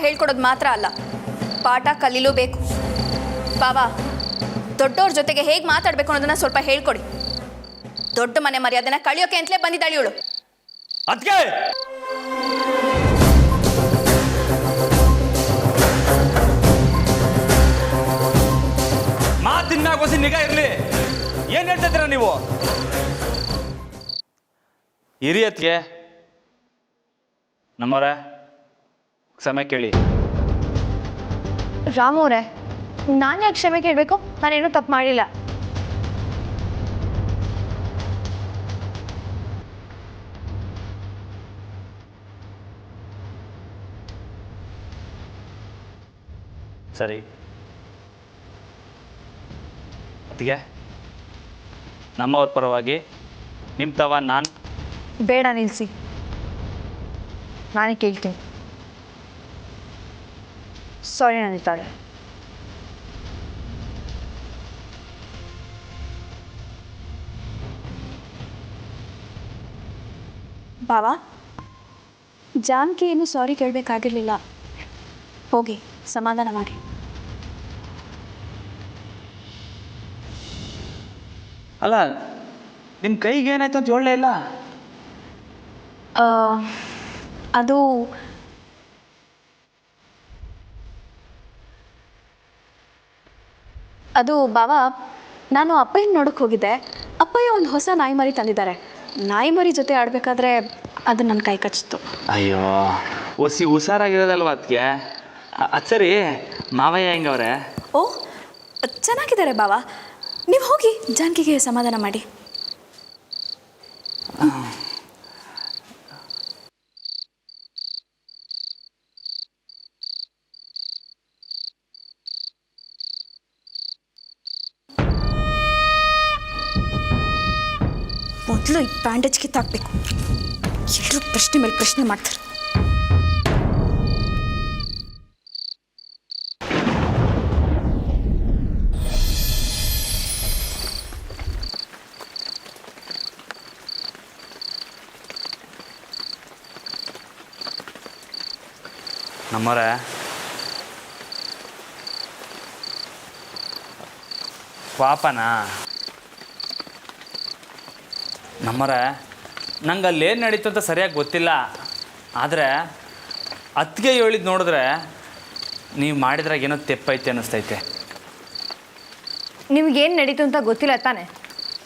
ಹೇಳ್ಕೊಡೋದು ಮಾತ್ರ ಅಲ್ಲ, ಪಾಠ ಕಲೀಲೂಬೇಕು. ಬಾವಾ, ದೊಡ್ಡವ್ರ ಜೊತೆಗೆ ಹೇಗೆ ಮಾತಾಡಬೇಕು ಅನ್ನೋದನ್ನ ಸ್ವಲ್ಪ ಹೇಳ್ಕೊಡಿ. ದೊಡ್ಡ ಮನೆ ಮರ್ಯಾದೆನ ಕಳಿಯೋಕೆ ಅಂತಲೇ ಬಂದಿದ್ದಾಳೆ ಇವಳು. ಅದಕ್ಕೆ ಮಾತಿನ ಮ್ಯಾಗ ಹೊಸ ನಿಗಾ ಇರಲಿ. ಏನ್ ಹೇಳ್ತಿದ್ದೀರಾ ನೀವು? ಹಿರಿಯತ್ಗೆ ನಮ್ಮವರ ಕ್ಷಮೆ ಕೇಳಿ. ರಾಮು ಅವರೇ, ನಾನು ಯಾಕೆ ಕ್ಷಮೆ ಕೇಳಬೇಕು? ನಾನೇನು ತಪ್ಪು ಮಾಡಿಲ್ಲ. ಸರಿ ಅದಕ್ಕೆ ನಮ್ಮವ್ರ ಪರವಾಗಿ ನಿಮ್ಮ ತವ ನಾನು ಬೇಡ, ನಿಲ್ಲಿಸಿ. ನಾನೇ ಕೇಳ್ತೀನಿ. ಸಾರಿ ನನಿತಾಳೆ. ಬಾವಾ, ಜಾನ್ಕಿ ಏನು ಸಾರಿ ಕೇಳಬೇಕಾಗಿರಲಿಲ್ಲ. ಹೋಗಿ ಸಮಾಧಾನ ಮಾಡಿ. ಅಲ್ಲ, ನಿಮ್ಮ ಕೈಗೆ ಏನಾಯ್ತು ಅಂತ ಹೇಳಲೇ ಇಲ್ಲ. ಅದು ಅದು ಬಾವಾ, ನಾನು ಅಪ್ಪಯ್ಯನ ನೋಡೋಕೆ ಹೋಗಿದ್ದೆ. ಅಪ್ಪಯ್ಯ ಒಂದು ಹೊಸ ನಾಯಿ ಮರಿ ತಂದಿದ್ದಾರೆ. ನಾಯಿ ಮರಿ ಜೊತೆ ಆಡಬೇಕಾದ್ರೆ ಅದು ನನ್ನ ಕೈ ಕಚ್ಚಿತು. ಅಯ್ಯೋ, ಒಸಿ ಹುಷಾರಾಗಿರೋದಲ್ವ ಅದಕ್ಕೆ. ಅದು ಸರಿ, ಮಾವಯ್ಯ ಹೆಂಗವ್ರೆ? ಓ, ಚೆನ್ನಾಗಿದ್ದಾರೆ ಬಾವಾ. ನೀವು ಹೋಗಿ ಜಾನ್ಕಿಗೆ ಸಮಾಧಾನ ಮಾಡಿ. ಮೊದಲು ಈ ಬ್ಯಾಂಡೇಜ್ ಕಿತ್ತಾಕ್ಬೇಕು. ಎಲ್ಲರೂ ಪ್ರಶ್ನೆ ಮೇಲೆ ಪ್ರಶ್ನೆ ಮಾಡ್ತಾರೆ. ನಮ್ಮವ್ರೆ, ಪಾಪನಾ ನಮ್ಮವ್ರೆ, ನಂಗೆ ಅಲ್ಲೇನು ನಡೀತು ಅಂತ ಸರಿಯಾಗಿ ಗೊತ್ತಿಲ್ಲ. ಆದರೆ ಅತ್ತಿಗೆ ಹೇಳಿದ್ದು ನೋಡಿದ್ರೆ ನೀವು ಮಾಡಿದ್ರಾಗ ಏನೋ ತೆಪ್ಪೈತೆ ಅನ್ನಿಸ್ತೈತೆ. ನಿಮ್ಗೇನು ನಡೀತು ಅಂತ ಗೊತ್ತಿಲ್ಲ ತಾನೆ?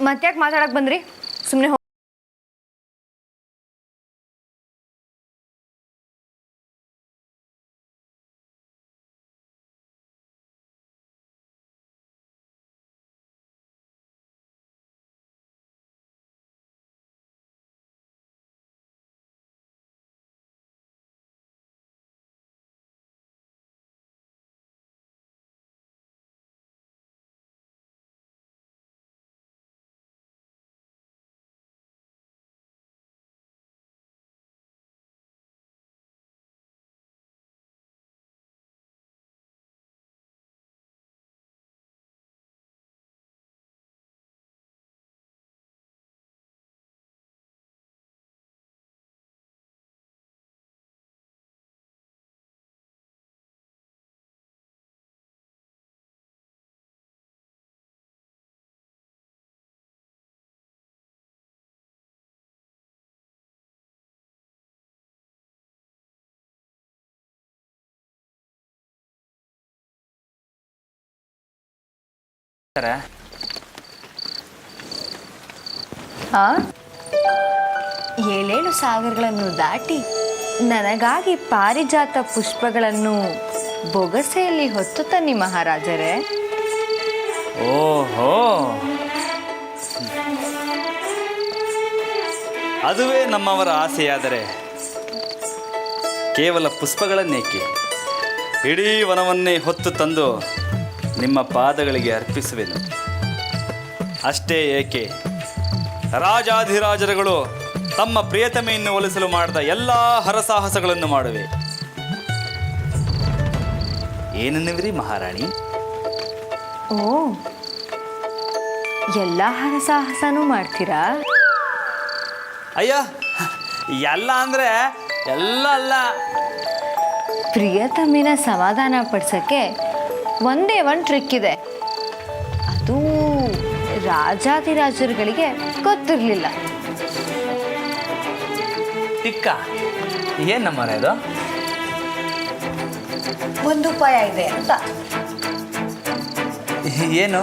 ಮತ್ತ್ಯಾಕೆ ಮಾತಾಡಕ್ಕೆ ಬಂದ್ರಿ? ಸುಮ್ಮನೆ ಏಳೇಳು ಸಾಗರಗಳನ್ನು ದಾಟಿ ನನಗಾಗಿ ಪಾರಿಜಾತ ಪುಷ್ಪಗಳನ್ನು ಬೊಗಸೆಯಲ್ಲಿ ಹೊತ್ತು ತನ್ನಿ ಮಹಾರಾಜರೇ. ಓಹೋ, ಅದುವೇ ನಮ್ಮವರ ಆಸೆಯಾದರೆ ಕೇವಲ ಪುಷ್ಪಗಳನ್ನೇಕೆ, ಇಡೀ ವನವನ್ನೇ ಹೊತ್ತು ತಂದು ನಿಮ್ಮ ಪಾದಗಳಿಗೆ ಅರ್ಪಿಸುವೆನು. ಅಷ್ಟೇ ಏಕೆ, ರಾಜಾಧಿರಾಜರುಗಳು ತಮ್ಮ ಪ್ರಿಯತಮೆಯನ್ನು ಒಲಿಸಲು ಮಾಡಿದ ಎಲ್ಲ ಹರಸಾಹಸಗಳನ್ನು ಮಾಡುವೆ. ಏನನ್ನುವಿರಿ ಮಹಾರಾಣಿ? ಓ, ಎಲ್ಲ ಹರಸಾಹಸನೂ ಮಾಡ್ತೀರಾ? ಅಯ್ಯ, ಎಲ್ಲ ಅಂದರೆ ಎಲ್ಲ ಅಲ್ಲ, ಪ್ರಿಯತಮಿನ ಸಮಾಧಾನ ಪಡಿಸೋಕ್ಕೆ ಒಂದೇ ಒಂದು ಟ್ರಿಕ್ ಇದೆ. ಅದು ರಾಜಾದಿರಾಜರುಗಳಿಗೆ ಗೊತ್ತಿರಲಿಲ್ಲ. ಟಿಕ್ಕ ಏನು ನಮ್ಮರ ಇದು? ಒಂದು ಉಪಾಯ ಇದೆ ಅಂತ. ಏನು?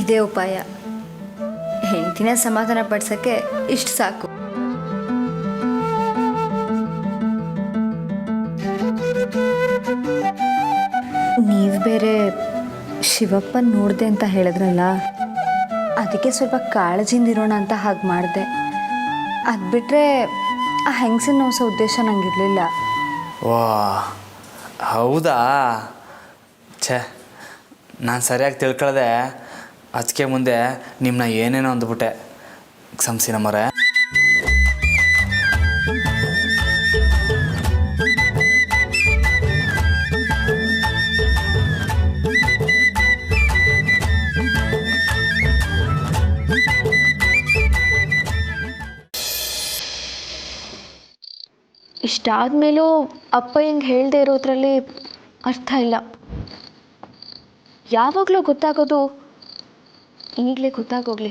ಇದೇ ಉಪಾಯ. ಹೆಂಡತಿನ ಸಮಾಧಾನ ಪಡಿಸೋಕ್ಕೆ ಇಷ್ಟು ಸಾಕು. ನೀವು ಬೇರೆ ಶಿವಪ್ಪನ ನೋಡಿದೆ ಅಂತ ಹೇಳಿದ್ರಲ್ಲ, ಅದಕ್ಕೆ ಸ್ವಲ್ಪ ಕಾಳಜಿಯಿಂದ ಇರೋಣ ಅಂತ ಹಾಗೆ ಮಾಡಿದೆ. ಅದು ಬಿಟ್ಟರೆ ಆ ಹೆಂಗಸನ್ನ ನೋಸೋ ಉದ್ದೇಶ ನನಗಿರಲಿಲ್ಲ. ವಾ ಹೌದಾ? ಛೇ, ನಾನು ಸರಿಯಾಗಿ ತಿಳ್ಕೊಳ್ದೆ. ಅದಕ್ಕೆ ಮುಂದೆ ನಿಮ್ಮನ್ನ ಏನೇನೋ ಅಂದ್ಬಿಟ್ಟೆ. ಕ್ಷಮಿಸಿ ನಮ್ಮರೆ. ಇಷ್ಟಾದಮೇಲೂ ಅಪ್ಪ ಹಿಂಗೆ ಹೇಳದೆ ಇರೋದ್ರಲ್ಲಿ ಅರ್ಥ ಇಲ್ಲ. ಯಾವಾಗಲೂ ಗೊತ್ತಾಗೋದು ಈಗಲೇ ಗೊತ್ತಾಗೋಗ್ಲಿ.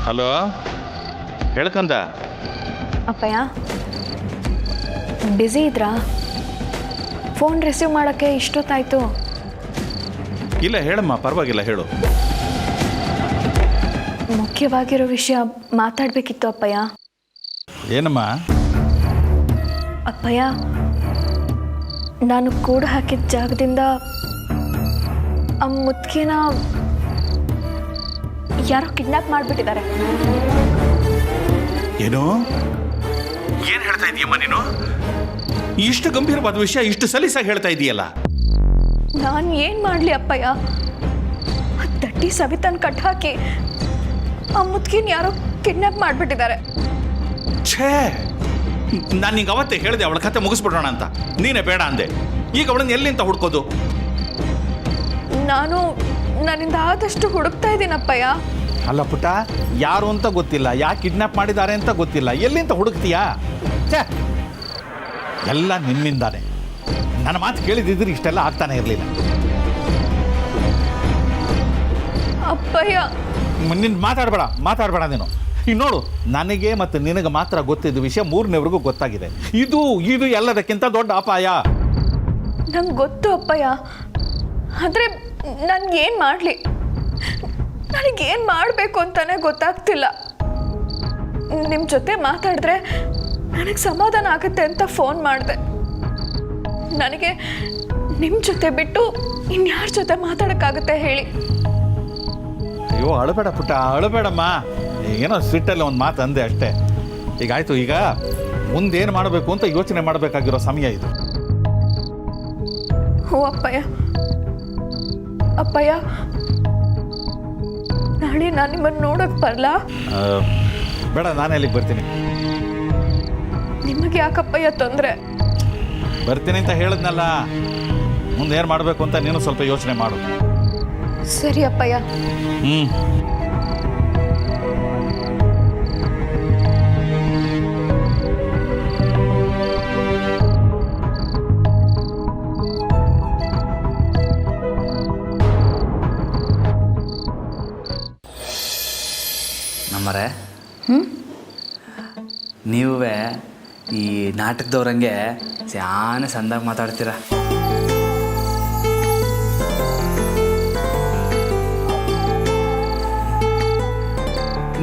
ಹಲೋ, ಹೇಳ್ಕಂದ. ಅಪ್ಪಯ್ಯ ಬ್ಯುಸಿ ಇದ್ರಾ? ಫೋನ್ ರಿಸೀವ್ ಮಾಡೋಕ್ಕೆ ಇಷ್ಟೊತ್ತಾಯಿತು. ಇಲ್ಲ ಹೇಳಮ್ಮ, ಪರವಾಗಿಲ್ಲ, ಹೇಳು. ಮುಖ್ಯವಾಗಿರೋ ವಿಷಯ ಮಾತಾಡಬೇಕಿತ್ತು ಅಪ್ಪಯ್ಯ. ಏನಮ್ಮ? ಅಪ್ಪಯ್ಯ, ನಾನು ಕೂಡು ಹಾಕಿದ ಜಾಗದಿಂದ ಆ ಮುದ್ಕಿನ ಯಾರೋ ಕಿಡ್ನಾಪ್ ಮಾಡಿಬಿಟ್ಟಿದ್ದಾರೆ. ಏನು ಹೇಳ್ತಾ ಇದೀಯಮ್ಮ ನೀನು? ಇಷ್ಟು ಗಂಭೀರವಾದ ವಿಷಯ ಇಷ್ಟು ಸಲೀಸಾಗಿ ಹೇಳ್ತಾ ಇದೀಯಲ್ಲ. ನಾನು ಏನು ಮಾಡಲಿ ಅಪ್ಪಯ್ಯ? ಆ ದಟ್ಟಿ ಸವಿತನ್ ಕಟ್ ಹಾಕಿ ಆ ಮುದ್ಕಿನ ಯಾರೋ ಕಿಡ್ನಾಪ್ ಮಾಡಿಬಿಟ್ಟಿದ್ದಾರೆ. ಛೇ, ನಾನು ನಿಂಗೆ ಅವತ್ತೇ ಹೇಳಿದೆ ಅವಳ ಕತೆ ಮುಗಿಸ್ಬಿಡೋಣ ಅಂತ. ನೀನೇ ಬೇಡ ಅಂದೆ. ಈಗ ಅವಳನ್ನ ಎಲ್ಲಿಂದ ಹುಡ್ಕೋದು? ನಾನು ನನ್ನಿಂದ ಆದಷ್ಟು ಹುಡುಕ್ತಾ ಇದ್ದೀನಪ್ಪಯ್ಯ. ಅಲ್ಲ ಪುಟ್ಟ, ಯಾರು ಅಂತ ಗೊತ್ತಿಲ್ಲ, ಯಾಕೆ ಕಿಡ್ನಾಪ್ ಮಾಡಿದ್ದಾರೆ ಅಂತ ಗೊತ್ತಿಲ್ಲ, ಎಲ್ಲಿಂದ ಹುಡುಕ್ತೀಯಾ? ಛೇ, ಎಲ್ಲ ನಿನ್ನಿಂದಾನೆ. ನನ್ನ ಮಾತು ಕೇಳಿದಿದ್ರೆ ಇಷ್ಟೆಲ್ಲ ಆಗ್ತಾನೆ ಇರಲಿಲ್ಲ. ಅಪ್ಪಯ್ಯ, ನಿನ್ನ ಮಾತಾಡಬೇಡ ನೀನು. ಈಗ ನೋಡು, ನನಗೆ ಮತ್ತು ನಿನಗೆ ಮಾತ್ರ ಗೊತ್ತಿದ್ದ ವಿಷಯ ಮೂರನೇವ್ರಿಗೂ ಗೊತ್ತಾಗಿದೆ. ಇದು ಎಲ್ಲದಕ್ಕಿಂತ ದೊಡ್ಡ ಅಪಾಯ. ನಂಗೆ ಗೊತ್ತು ಅಪ್ಪಯ್ಯ, ಆದರೆ ನನಗೇನು ಮಾಡಲಿ? ನನಗೇನು ಮಾಡಬೇಕು ಅಂತಾನೆ ಗೊತ್ತಾಗ್ತಿಲ್ಲ. ನಿಮ್ಮ ಜೊತೆ ಮಾತಾಡಿದ್ರೆ ನನಗೆ ಸಮಾಧಾನ ಆಗುತ್ತೆ ಅಂತ ಫೋನ್ ಮಾಡಿದೆ. ನನಗೆ ನಿಮ್ಮ ಜೊತೆ ಬಿಟ್ಟು ಇನ್ಯಾರ ಜೊತೆ ಮಾತಾಡೋಕ್ಕಾಗುತ್ತೆ ಹೇಳಿ? ಅಯ್ಯೋ, ಅಳಬೇಡ ಪುಟ್ಟ, ಅಳಬೇಡಮ್ಮ. ಏನೋ ಸಿಟ್ಟಲ್ಲಿ ಒಂದು ಮಾತು ಅಂದೆ ಅಷ್ಟೇ. ಈಗ ಆಯಿತು. ಈಗ ಮುಂದೇನು ಮಾಡಬೇಕು ಅಂತ ಯೋಚನೆ ಮಾಡಬೇಕಾಗಿರೋ ಸಮಯ ಇದು. ಹ್ಞೂ ಅಪ್ಪಯ್ಯ, ನಾಳೆ ನಾನು ನಿಮ್ಮನ್ನು ನೋಡೋಕೆ ಬರಲಾ? ಬೇಡ, ನಾನೇ ಅಲ್ಲಿಗೆ ಬರ್ತೀನಿ. ನಿಮಗೆ ಯಾಕಪ್ಪಯ್ಯ ತೊಂದರೆ? ಬರ್ತೀನಿ ಅಂತ ಹೇಳಿದ್ನಲ್ಲ. ಮುಂದೆ ಏನು ಮಾಡಬೇಕು ಅಂತ ನೀನು ಸ್ವಲ್ಪ ಯೋಚನೆ ಮಾಡು. ಸರಿ ಅಪ್ಪಯ್ಯ. ನಮ್ಮರೆ, ನೀವೇ ಈ ನಾಟಕದವ್ರಂಗೆ ಶಾನೆ ಸಂದಾಗಿ ಮಾತಾಡ್ತೀರ.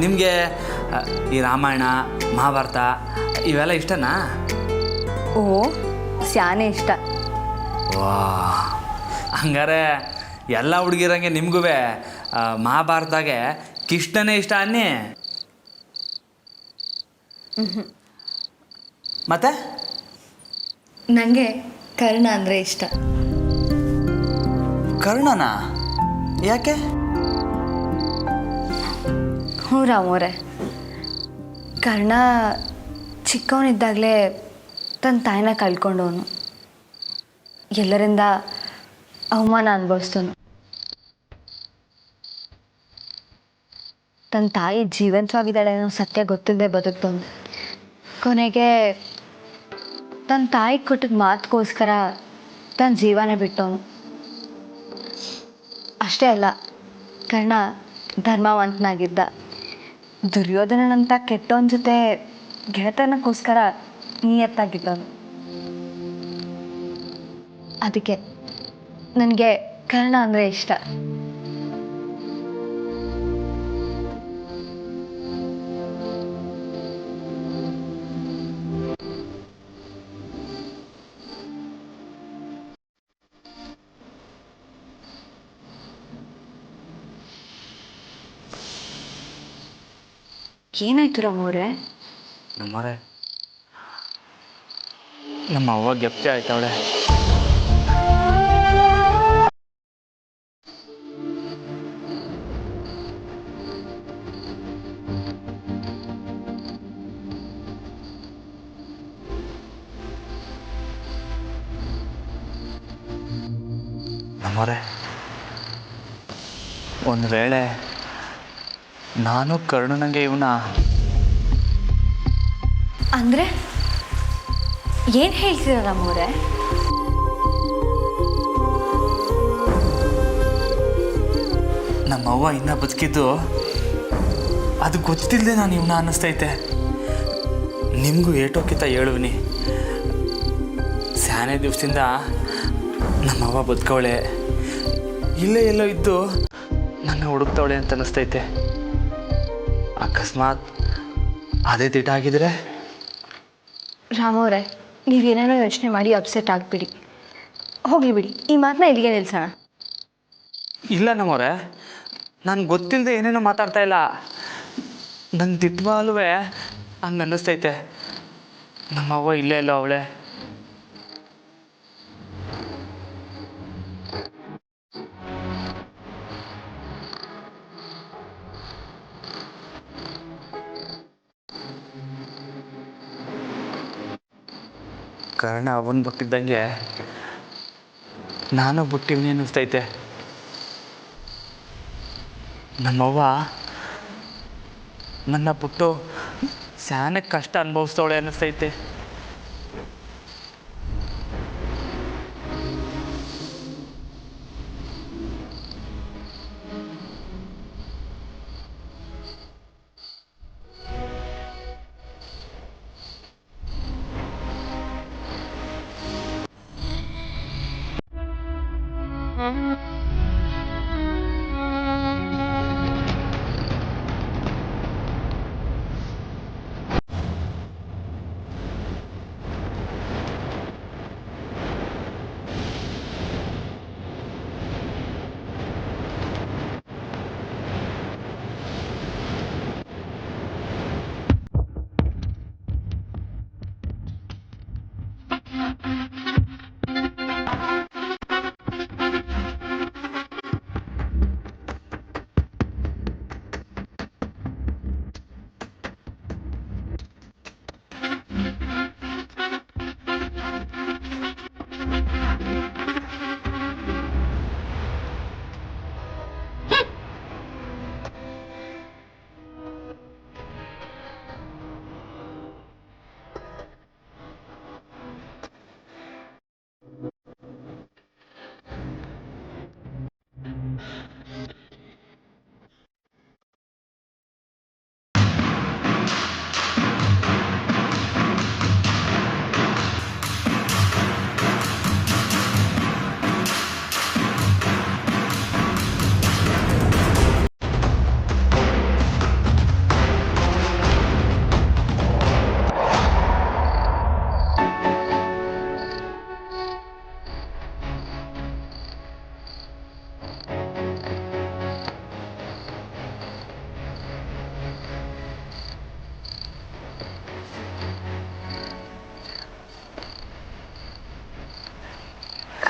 ನಿಮಗೆ ಈ ರಾಮಾಯಣ, ಮಹಾಭಾರತ ಇವೆಲ್ಲ ಇಷ್ಟನಾ? ಓ ಸ್ಯಾನೆ ಇಷ್ಟ. ವಾ, ಹಂಗಾರೆ ಎಲ್ಲ ಹುಡುಗಿರಂಗೆ ನಿಮಗೂ ಮಹಾಭಾರತದಾಗೆ ಕೃಷ್ಣನೇ ಇಷ್ಟ ಅನ್ನಿ. ಮತ್ತೆ ನನಗೆ ಕರ್ಣ ಅಂದರೆ ಇಷ್ಟ. ಕರ್ಣನಾ? ಯಾಕೆ? ಹ್ಞೂ ರಾಮೋರೆ, ಕರ್ಣ ಚಿಕ್ಕವನಿದ್ದಾಗಲೇ ತನ್ನ ತಾಯಿನ ಕಳ್ಕೊಂಡವನು, ಎಲ್ಲರಿಂದ ಅವಮಾನ ಅನುಭವಿಸ್ತವನು. ತನ್ನ ತಾಯಿ ಜೀವಂತವಾಗಿದ್ದಾಳೆ ಅನ್ನೋ ಸತ್ಯ ಗೊತ್ತಿಲ್ಲದೆ ಬದುಕ್ತವನು. ಕೊನೆಗೆ ತನ್ನ ತಾಯಿ ಕೊಟ್ಟಿದ್ದ ಮಾತುಗೋಸ್ಕರ ತನ್ನ ಜೀವನ ಬಿಟ್ಟವನು. ಅಷ್ಟೇ ಅಲ್ಲ, ಕರ್ಣ ಧರ್ಮವಂತನಾಗಿದ್ದ. ದುರ್ಯೋಧನನಂತ ಕೆಟ್ಟವನ ಜೊತೆ ಗೆಳೆತನಕ್ಕೋಸ್ಕರ ನಿಯತ್ತಾಗಿದ್ದವನು. ಅದಕ್ಕೆ ನನಗೆ ಕರ್ಣ ಅಂದರೆ ಇಷ್ಟ. ಏನಾಯ್ತು ರಾಮವ್ರೆ? ನಮ್ಮರೆ ನಮ್ಮ ಅವ್ವ ಗೆಪ್ತಿ ಆಯ್ತವಳೆ. ನಮ್ಮರೆ ಒಂದು ವೇಳೆ ನಾನು ಕರ್ಣನಂಗೆ ಇವನ ಅಂದರೆ ಏನು ಹೇಳ್ತೀರ ರಾಮವ್ರೆ? ನಮ್ಮವ್ವ ಇನ್ನೂ ಬದುಕಿದ್ದು ಅದು ಗೊತ್ತಿಲ್ಲದೆ ನಾನು ಇವನ ಅನ್ನಿಸ್ತೈತೆ. ನಿಮಗೂ ಏಟೋಕಿತ ಹೇಳುವಿನಿ, ಸ್ಯಾನೆ ದಿವಸದಿಂದ ನಮ್ಮವ್ವ ಬದುಕವಳೆ, ಇಲ್ಲೇ ಎಲ್ಲೋ ಇದ್ದು ನನ್ನ ಹುಡುಕ್ತವಳೆ ಅಂತ ಅನ್ನಿಸ್ತೈತೆ. ಅಕಸ್ಮಾತ್ ಅದೇ ತಿಟ ಆಗಿದ್ರೆ? ರಾಮವ್ರೆ, ನೀವೇನೇನೋ ಯೋಚನೆ ಮಾಡಿ ಅಪ್ಸೆಟ್ ಆಗಿಬಿಡಿ. ಹೋಗಲಿ ಬಿಡಿ, ಈ ಮಾತನ್ನ ಇಲ್ಲಿಗೆ ನಿಲ್ಸೋಣ. ಇಲ್ಲ ನಮ್ಮವ್ರೆ, ನಾನು ಗೊತ್ತಿಲ್ಲದೆ ಏನೇನೋ ಮಾತಾಡ್ತಾ ಇಲ್ಲ. ನನ್ನ ದಿಟ್ವಾಲ್ವೇ ಹಂಗೆ ಅನ್ನಿಸ್ತೈತೆ. ನಮ್ಮವ್ವ ಇಲ್ಲೇ ಇಲ್ಲ ಅವಳೆ. ಕರ್ಣ ಅವನು ಬಿಟ್ಟಿದ್ದಂಗೆ ನಾನು ಬಿಟ್ಟಿವ್ನಿ ಅನ್ನಿಸ್ತೈತೆ. ನಮ್ಮವ್ವ ನನ್ನ ಬಿಟ್ಟು ಸ್ಯಾನೆ ಕಷ್ಟ ಅನುಭವಿಸ್ತವಳೆ ಅನ್ನಿಸ್ತೈತೆ.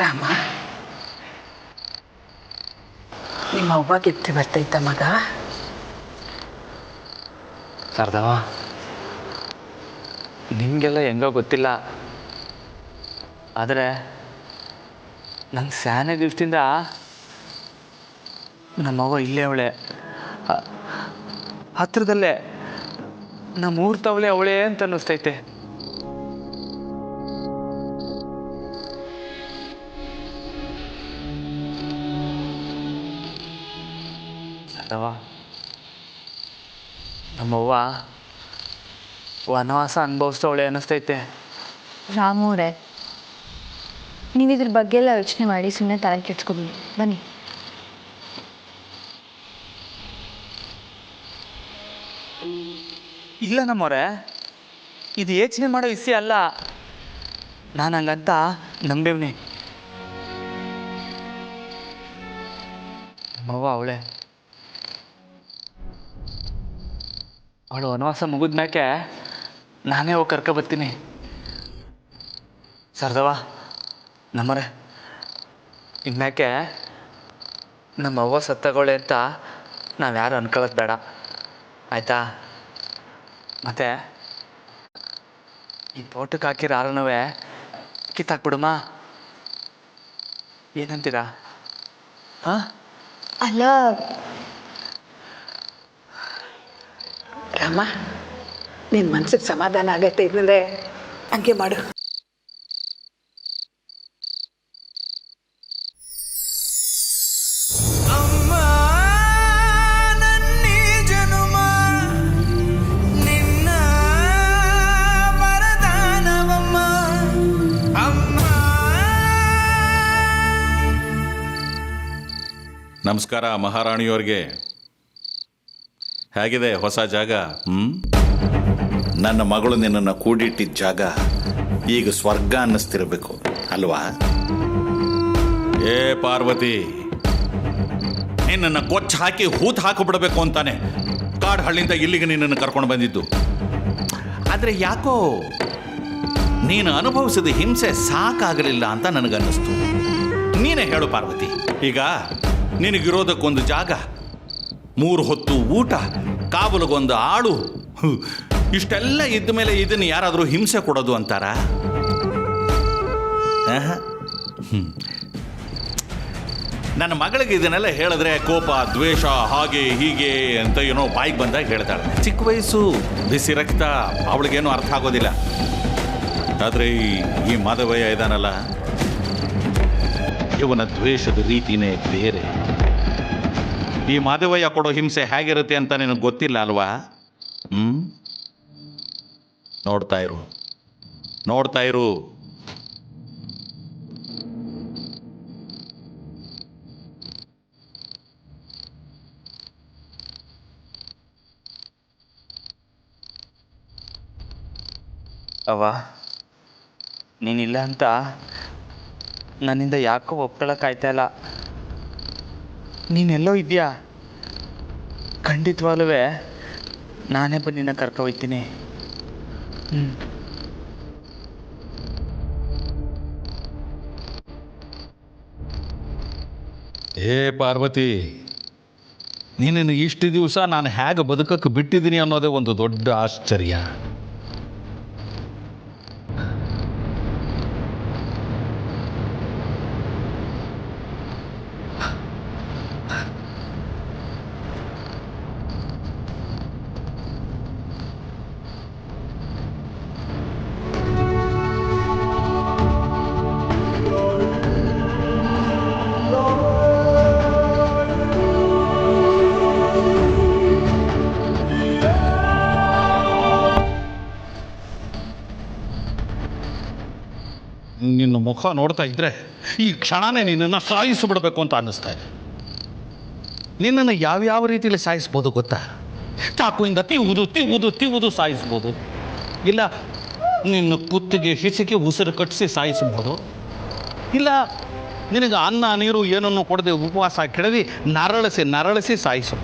ರಾಮ, ನಿಮ್ಮ ಅವ್ವ ಗಿಫ್ಟ್ ಬರ್ತೈತ ಮಗ? ಶಾರದವ, ನಿಮಗೆಲ್ಲ ಹೆಂಗೋ ಗೊತ್ತಿಲ್ಲ, ಆದರೆ ನಂಗೆ ಸ್ಯಾನೆ ದಿವಸದಿಂದ ನಮ್ಮವ್ವ ಇಲ್ಲೇ ಅವಳೆ, ಹತ್ರದಲ್ಲೇ ನಮ್ಮೂರು ತವಳೆ ಅವಳೆ ಅಂತ ಅನ್ನಿಸ್ತೈತೆ. ಶಾರದವ, ನಮ್ಮವ್ವ ವನವಾಸ ಅನುಭವಿಸ್ತವಳೆ ಅನ್ನಿಸ್ತೈತೆ. ರಾಮೂರೇ, ನೀವು ಇದ್ರ ಬಗ್ಗೆ ಎಲ್ಲ ಯೋಚನೆ ಮಾಡಿ ಸುಮ್ಮನೆ ತಲೆ ಕೆಡ್ಸ್ಕೊಬಿಡಿ. ಬನ್ನಿ. ಇಲ್ಲ ನಮ್ಮವ್ರೆ, ಇದು ಯೋಚನೆ ಮಾಡೋ ವಿಷಯ ಅಲ್ಲ. ನಾನು ಹಂಗಂತ ನಂಬೇವ್ನಿ. ನಮ್ಮವ್ವ ಅವಳೆ, ಅವಳು ವನವಾಸ ಮುಗಿದ್ಮ್ಯಾಕೆ ನಾನೇ ಹೋಗಿ ಕರ್ಕೊಬರ್ತೀನಿ. ಶಾರದವ, ನಮ್ಮರೆ ಇನ್ಮ್ಯಾಕೆ ನಮ್ಮವ್ವ ಸತ್ತಗೋಳೆ ಅಂತ ನಾವು ಯಾರು ಅನ್ಕೊಳ್ಳೋದು ಬೇಡ, ಆಯಿತಾ? ಮತ್ತು ಈ ತೋಟಕ್ಕೆ ಹಾಕಿರೋ ಹಾರನೂ ಕಿತ್ತಾಕ್ಬಿಡುಮ್ಮ, ಏನಂತೀರಾ? ಹಾಂ, ಅಲ್ಲ ರಾಮ, ನಿನ್ನ ಮನ್ಸಿಗೆ ಸಮಾಧಾನ ಆಗೈತೆ ಇದ್ರೆ ಹಂಗೆ ಮಾಡು. ನಮಸ್ಕಾರ ಮಹಾರಾಣಿಯವ್ರಿಗೆ. ಹೇಗಿದೆ ಹೊಸ ಜಾಗ? ನನ್ನ ಮಗಳು ನಿನ್ನನ್ನು ಕೂಡಿಟ್ಟಿದ್ದ ಜಾಗ ಈಗ ಸ್ವರ್ಗ ಅನ್ನಿಸ್ತಿರಬೇಕು ಅಲ್ವಾ? ಏ ಪಾರ್ವತಿ, ನಿನ್ನನ್ನು ಕೊಚ್ಚ ಹಾಕಿ ಹೂತು ಹಾಕಿಬಿಡಬೇಕು ಅಂತಾನೆ ಕಾಡು ಹಳ್ಳಿಯಿಂದ ಇಲ್ಲಿಗೆ ನಿನ್ನನ್ನು ಕರ್ಕೊಂಡು ಬಂದಿದ್ದು. ಆದರೆ ಯಾಕೋ ನೀನು ಅನುಭವಿಸಿದ ಹಿಂಸೆ ಸಾಕಾಗಲಿಲ್ಲ ಅಂತ ನನಗನ್ನಿಸ್ತು. ನೀನೇ ಹೇಳು ಪಾರ್ವತಿ, ಈಗ ನಿನಗಿರೋದಕ್ಕೊಂದು ಜಾಗ, 3 ಹೊತ್ತು ಊಟ, ಕಾವಲಿಗೊಂದು ಆಳು, ಇಷ್ಟೆಲ್ಲ ಇದ್ದ ಮೇಲೆ ಇದನ್ನು ಯಾರಾದರೂ ಹಿಂಸೆ ಕೊಡೋದು ಅಂತಾರ? ನನ್ನ ಮಗಳಿಗೆ ಇದನ್ನೆಲ್ಲ ಹೇಳಿದ್ರೆ ಕೋಪ, ದ್ವೇಷ, ಹಾಗೆ ಹೀಗೆ ಅಂತ ಏನೋ ಬಾಯಿಗೆ ಬಂದಾಗ ಹೇಳ್ತಾಳೆ. ಚಿಕ್ಕ ವಯಸ್ಸು, ಬಿಸಿ ರಕ್ತ, ಅವಳಿಗೇನೂ ಅರ್ಥ ಆಗೋದಿಲ್ಲ. ಆದರೆ ಈ ಮಾಧವಯ್ಯ ಇದಾನಲ್ಲ, ಇವನ ದ್ವೇಷದ ರೀತಿನೇ ಬೇರೆ. ಈ ಮಾಧವಯ್ಯ ಕೊಡೋ ಹಿಂಸೆ ಹೇಗಿರುತ್ತೆ ಅಂತ ನಿನಗೆ ಗೊತ್ತಿಲ್ಲ ಅಲ್ವಾ? ನೋಡ್ತಾ ಇರು. ಅವ್ವ, ನೀನಿಲ್ಲ ಅಂತ ನನ್ನಿಂದ ಯಾಕೋ ಒಪ್ಕೊಳ್ಳೋಕ್ಕಾಯ್ತಾ ಇಲ್ಲ. ನೀನೆಲ್ಲೋ ಇದೆಯಾ? ಖಂಡಿತವಾಗ್ಲೂ ನಾನೇ ಬಂದು ನಿನ್ನ ಕರ್ಕೊ ಹೋಗ್ತೀನಿ. ಏ ಪಾರ್ವತಿ, ನೀನನ್ನು ಇಷ್ಟು ದಿವಸ ನಾನು ಹೇಗೆ ಬದುಕಕ್ಕೆ ಬಿಟ್ಟಿದ್ದೀನಿ ಅನ್ನೋದೇ ಒಂದು ದೊಡ್ಡ ಆಶ್ಚರ್ಯ. ನಿನ್ನ ಮುಖ ನೋಡ್ತಾ ಇದ್ರೆ ಈ ಕ್ಷಣನೇ ನಿನ್ನನ್ನು ಸಾಯಿಸಿಬಿಡ್ಬೇಕು ಅಂತ ಅನ್ನಿಸ್ತಾ ಇದೆ. ನಿನ್ನನ್ನು ಯಾವ್ಯಾವ ರೀತಿಯಲ್ಲಿ ಸಾಯಿಸ್ಬೋದು ಗೊತ್ತಾ? ಚಾಕುವಿಂದ ತಿವುದು ಸಾಯಿಸ್ಬೋದು, ಇಲ್ಲ ನಿನ್ನ ಕುತ್ತಿಗೆ ಹಿಸಿಗೆ ಉಸಿರು ಕಟ್ಟಿಸಿ ಸಾಯಿಸ್ಬೋದು, ಇಲ್ಲ ನಿನಗೆ ಅನ್ನ ನೀರು ಏನನ್ನು ಕೊಡದೆ ಉಪವಾಸ ಕೆಡವಿ ನರಳಿಸಿ ಸಾಯಿಸು.